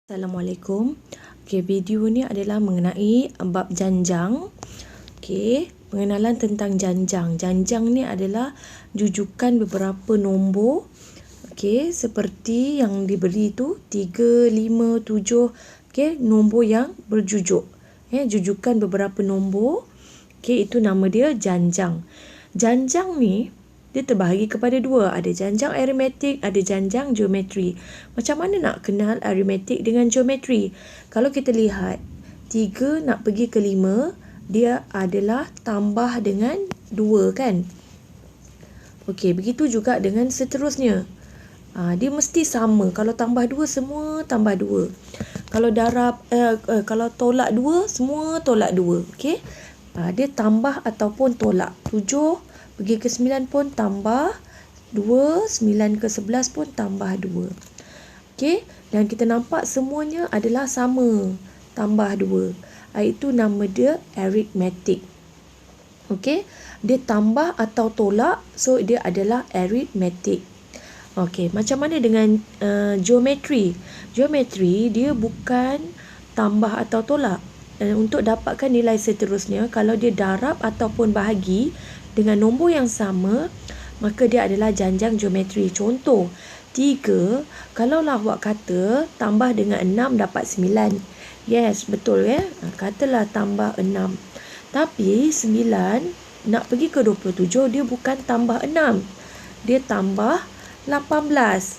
Assalamualaikum. Video ni adalah mengenai bab janjang. Pengenalan tentang janjang. Janjang ni adalah jujukan beberapa nombor. Seperti yang diberi tu 3, 5, 7. Nombor yang berjujuk. Jujukan beberapa nombor. Itu nama dia janjang. Janjang ni dia terbahagi kepada dua. Ada janjang aritmetik, ada janjang geometri. Macam mana nak kenal aritmetik dengan geometri? Kalau kita lihat 3 nak pergi ke 5, dia adalah tambah dengan 2 kan? Begitu juga dengan seterusnya. Dia mesti sama. Kalau tambah 2, semua tambah 2. Kalau kalau tolak 2, semua tolak 2. Dia tambah ataupun tolak. 7 pergi ke 9 pun tambah 2, 9 ke 11 pun tambah 2. Dan kita nampak semuanya adalah sama, tambah 2. Itu nama dia aritmetik. Dia tambah atau tolak, so dia adalah aritmetik. Macam mana dengan geometri? Geometri dia bukan tambah atau tolak. Untuk dapatkan nilai seterusnya, kalau dia darab ataupun bahagi dengan nombor yang sama, maka dia adalah janjang geometri. Contoh, 3, kalaulah awak kata tambah dengan 6 dapat 9. Yes, betul katalah tambah 6. Tapi 9 nak pergi ke 27, dia bukan tambah 6. Dia tambah 18.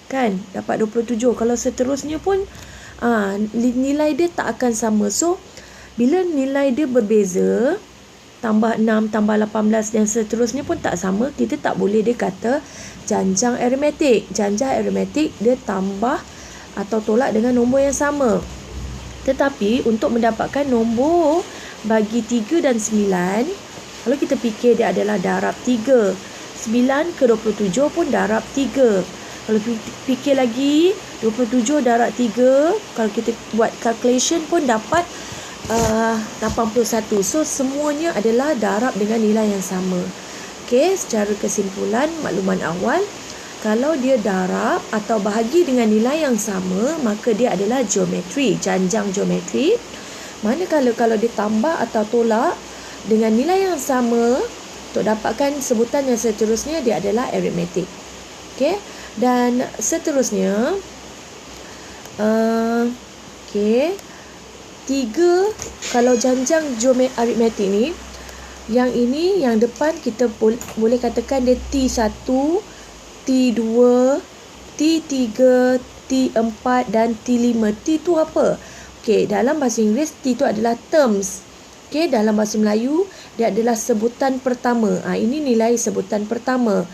Kan? Dapat 27. Kalau seterusnya pun nilai dia tak akan sama. So, bila nilai dia berbeza, tambah 6, tambah 18 dan seterusnya pun tak sama, kita tak boleh dia kata janjang aritmetik. Janjang aritmetik dia tambah atau tolak dengan nombor yang sama. Tetapi untuk mendapatkan nombor bagi 3 dan 9, kalau kita fikir dia adalah darab 3, 9 ke 27 pun darab 3. Kalau fikir lagi 27 darab 3, kalau kita buat calculation pun dapat 81. So semuanya adalah darab dengan nilai yang sama. Secara kesimpulan makluman awal, kalau dia darab atau bahagi dengan nilai yang sama, maka dia adalah geometri, janjang geometri. Manakala kalau dia tambah atau tolak dengan nilai yang sama, untuk dapatkan sebutan yang seterusnya, dia adalah aritmetik. Dan seterusnya 3, kalau janjang aritmetik ni, yang ini, yang depan kita boleh katakan dia T1, T2, T3, T4 dan T5. T tu apa? Dalam bahasa Inggeris, T tu adalah terms. Dalam bahasa Melayu, dia adalah sebutan pertama. Ini nilai sebutan pertama.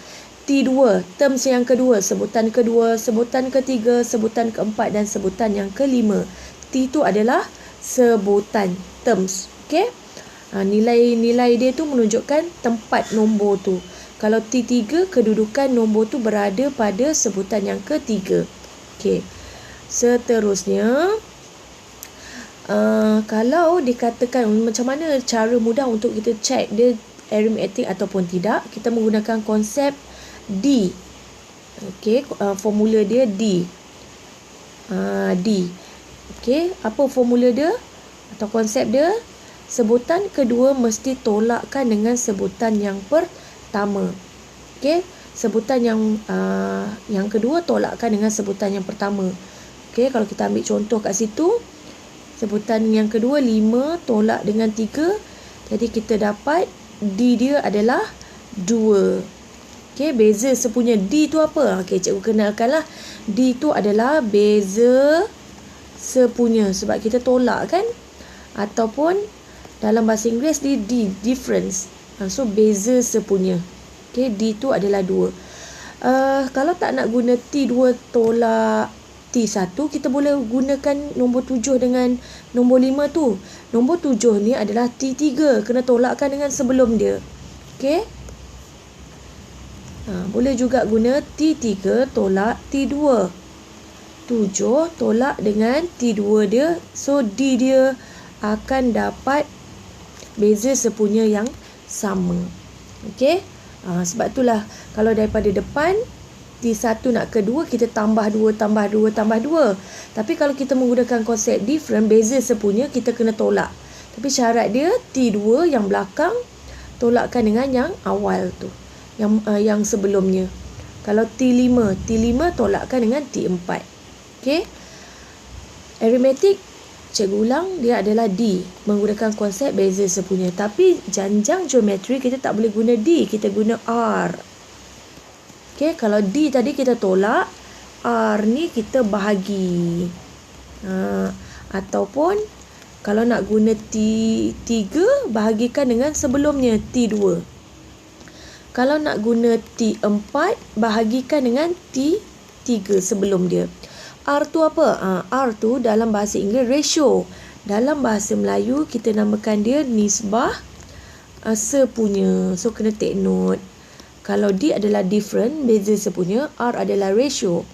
T2, terms yang kedua, sebutan kedua, sebutan ketiga, sebutan keempat dan sebutan yang kelima. T tu adalah sebutan, terms. Nilai-nilai dia tu menunjukkan tempat nombor tu. Kalau T3, kedudukan nombor tu berada pada sebutan yang ketiga. Seterusnya, kalau dikatakan macam mana cara mudah untuk kita check dia aritmetik ataupun tidak, kita menggunakan konsep D. Formula dia D. D. Apa formula dia atau konsep dia? Sebutan kedua mesti tolakkan dengan sebutan yang pertama. Sebutan yang kedua tolakkan dengan sebutan yang pertama. Kalau kita ambil contoh kat situ, sebutan yang kedua 5 tolak dengan 3, jadi kita dapat D dia adalah 2. Beza sepunya D tu apa? Cikgu kenalkanlah. D tu adalah beza sepunya, sebab kita tolak kan, ataupun dalam bahasa Inggeris dia D, difference. So beza sepunya. D tu adalah 2. Kalau tak nak guna T2 tolak T1, kita boleh gunakan nombor 7 dengan nombor 5 tu. Nombor 7 ni adalah T3, kena tolakkan dengan sebelum dia. Boleh juga guna T3 tolak T2. 7 tolak dengan T2 dia. So D dia akan dapat beza sepunya yang sama. Sebab itulah kalau daripada depan T1 nak ke 2, kita tambah 2, tambah 2, tambah 2. Tapi kalau kita menggunakan konsep different, beza sepunya, kita kena tolak. Tapi syarat dia T2 yang belakang tolakkan dengan yang awal tu, yang sebelumnya. Kalau T5 tolakkan dengan T4. Okey. Aritmetik, cikgu ulang, dia adalah D, menggunakan konsep beza sepunya. Tapi janjang geometri kita tak boleh guna D, kita guna R. Okey, kalau D tadi kita tolak, R ni kita bahagi. Ataupun kalau nak guna T3, bahagikan dengan sebelumnya T2. Kalau nak guna T4, bahagikan dengan T3 sebelum dia. R tu apa? R tu dalam bahasa Inggeris ratio. Dalam bahasa Melayu kita namakan dia nisbah sepunya. So kena take note. Kalau D adalah different, beza sepunya, R adalah ratio.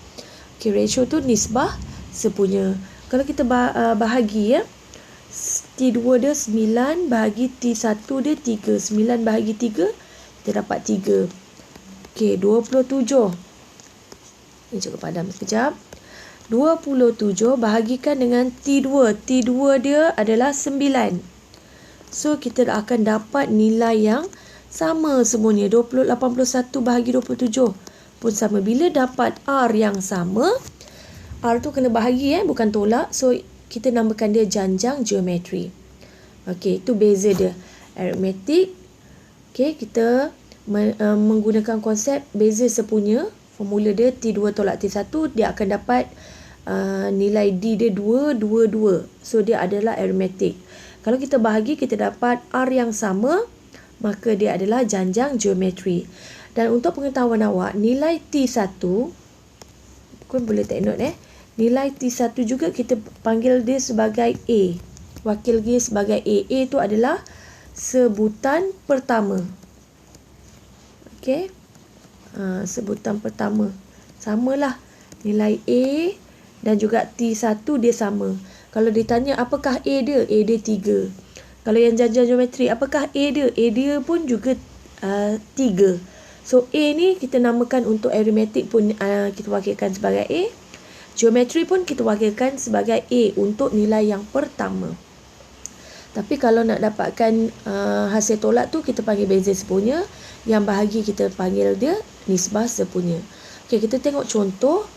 Okay, ratio tu nisbah sepunya. Kalau kita bahagi ya, T2 dia 9 bahagi T1 dia 3. 9 bahagi 3, kita dapat 3. Okay, 27. Ini cikgu padam sekejap. 27 bahagikan dengan T2. T2 dia adalah 9. So, kita akan dapat nilai yang sama semuanya. 81 bahagi 27 pun sama. Bila dapat R yang sama, R tu kena bahagi bukan tolak. So, kita namakan dia janjang geometri. Okey, itu beza dia. Aritmetik, okey, kita menggunakan konsep beza sepunya. Formula dia T2 tolak T1, dia akan dapat nilai D dia 2, 2, 2. So, dia adalah aritmetik. Kalau kita bahagi, kita dapat R yang sama, maka dia adalah janjang geometri. Dan untuk pengetahuan awak, nilai T1, kau boleh take note nilai T1 juga kita panggil dia sebagai A. Wakil dia sebagai A. A tu adalah sebutan pertama. Okey. Sebutan pertama. Samalah. Nilai A dan juga T1 dia sama. Kalau ditanya apakah A dia? A dia 3. Kalau yang janjang geometri, apakah A dia? A dia pun juga 3. So, A ni kita namakan untuk aritmetik pun kita wakilkan sebagai A. Geometri pun kita wakilkan sebagai A untuk nilai yang pertama. Tapi kalau nak dapatkan hasil tolak tu, kita panggil beza sepunya. Yang bahagi kita panggil dia nisbah sepunya. Okey, kita tengok contoh.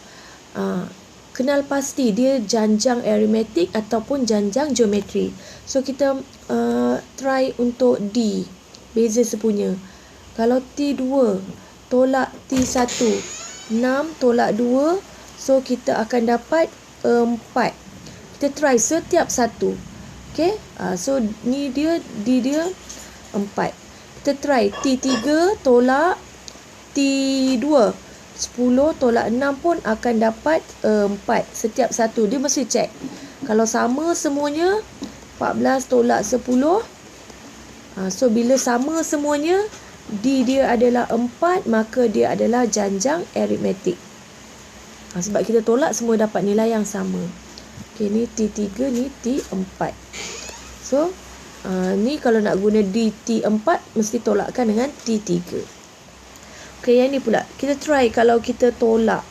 Kenal pasti dia janjang aritmetik ataupun janjang geometri. So, kita try untuk D, beza sepunya. Kalau T2 tolak T1, 6 tolak 2, so kita akan dapat 4. Kita try setiap satu. Okay, so ni dia D dia 4. Kita try T3 tolak T2, 10 tolak 6 pun akan dapat 4 setiap satu. Dia mesti check. Kalau sama semuanya, 14 tolak 10. So, bila sama semuanya, D dia adalah 4, maka dia adalah janjang aritmetik. Sebab kita tolak semua dapat nilai yang sama. Okay, ni T3, ni T4. So, ni kalau nak guna D T4, mesti tolakkan dengan T3. Okay, yang ni pula. Kita try kalau kita tolak.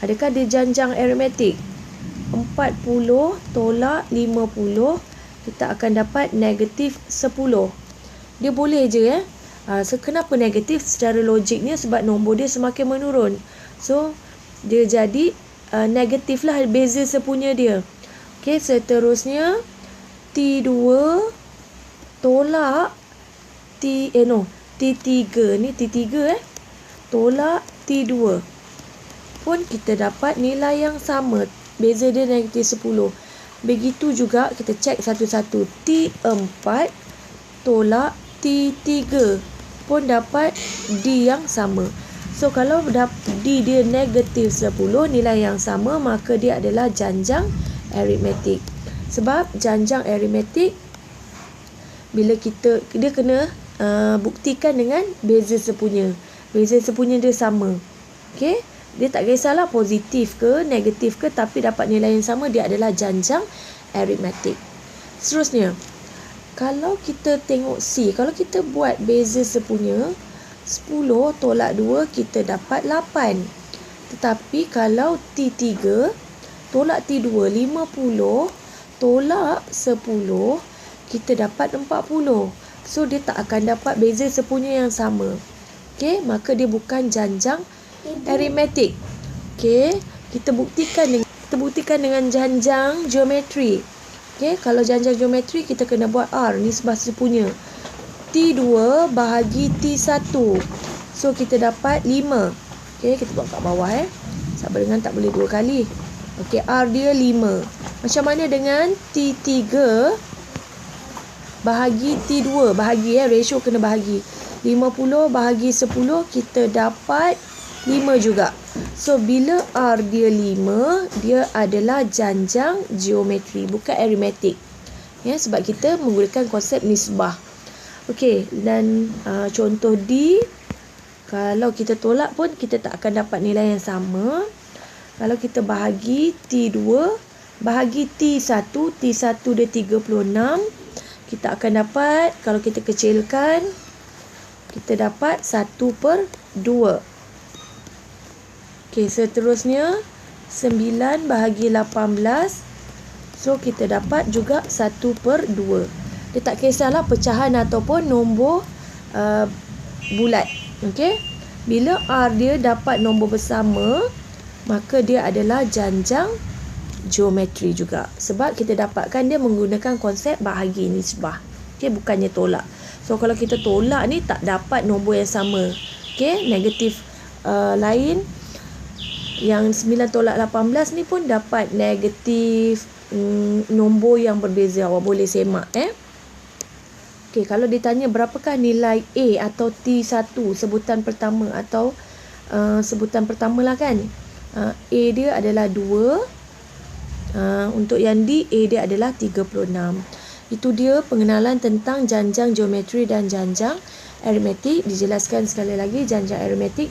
Adakah dia janjang aritmetik? 40 tolak 50, kita akan dapat negatif 10. Dia boleh je so, kenapa negatif? Secara logiknya sebab nombor dia semakin menurun. So, dia jadi negatif lah beza sepunya dia. Okay, seterusnya T2 tolak T3 ni T3 tolak T2 pun kita dapat nilai yang sama, beza dia negatif 10. Begitu juga kita cek satu-satu. T4 tolak T3 pun dapat D yang sama. So, kalau D dia negatif 10, nilai yang sama, maka dia adalah janjang aritmetik. Sebab janjang aritmetik, bila dia kena buktikan dengan beza sepunya. Beza sepunya dia sama. Okey? Dia tak kisahlah positif ke negatif ke, tapi dapat nilai yang sama, dia adalah janjang aritmetik. Seterusnya, kalau kita tengok C, kalau kita buat beza sepunya, 10 tolak 2 kita dapat 8. Tetapi kalau T3 tolak T2 50 tolak 10 kita dapat 40. So dia tak akan dapat beza sepunya yang sama. Okey, maka dia bukan janjang aritmetik. Okey, kita buktikan dengan janjang geometri. Okey, kalau janjang geometri kita kena buat R, nisbah sepunya. T2 bahagi T1. So kita dapat 5. Okey, kita buat kat bawah Sabar dengan tak boleh 2 kali. Okey, R dia 5. Macam mana dengan T3 bahagi T2? Bahagi ratio kena bahagi. 50 bahagi 10 kita dapat 5 juga. So bila R dia 5, dia adalah janjang geometri, bukan aritmetik. Sebab kita menggunakan konsep nisbah. Okey, dan contoh D, kalau kita tolak pun kita tak akan dapat nilai yang sama. Kalau kita bahagi T2 bahagi T1, T1 dia 36, kita akan dapat, kalau kita kecilkan, kita dapat 1/2. Okey, seterusnya 9 bahagi 18. So kita dapat juga 1/2. Dia tak kisahlah pecahan ataupun nombor bulat. Okey. Bila R dia dapat nombor bersama, maka dia adalah janjang geometri juga. Sebab kita dapatkan dia menggunakan konsep bahagi nisbah. Okey, bukannya tolak. So kalau kita tolak ni tak dapat nombor yang sama. Okey, negatif lain. Yang 9 tolak 18 ni pun dapat negatif nombor yang berbeza. Awak boleh semak Okey, kalau ditanya berapakah nilai A atau T1 sebutan pertama atau sebutan pertama lah kan. A dia adalah 2. Untuk yang D, A dia adalah 36. Itu dia pengenalan tentang janjang geometri dan janjang aritmetik. Dijelaskan sekali lagi, janjang aritmetik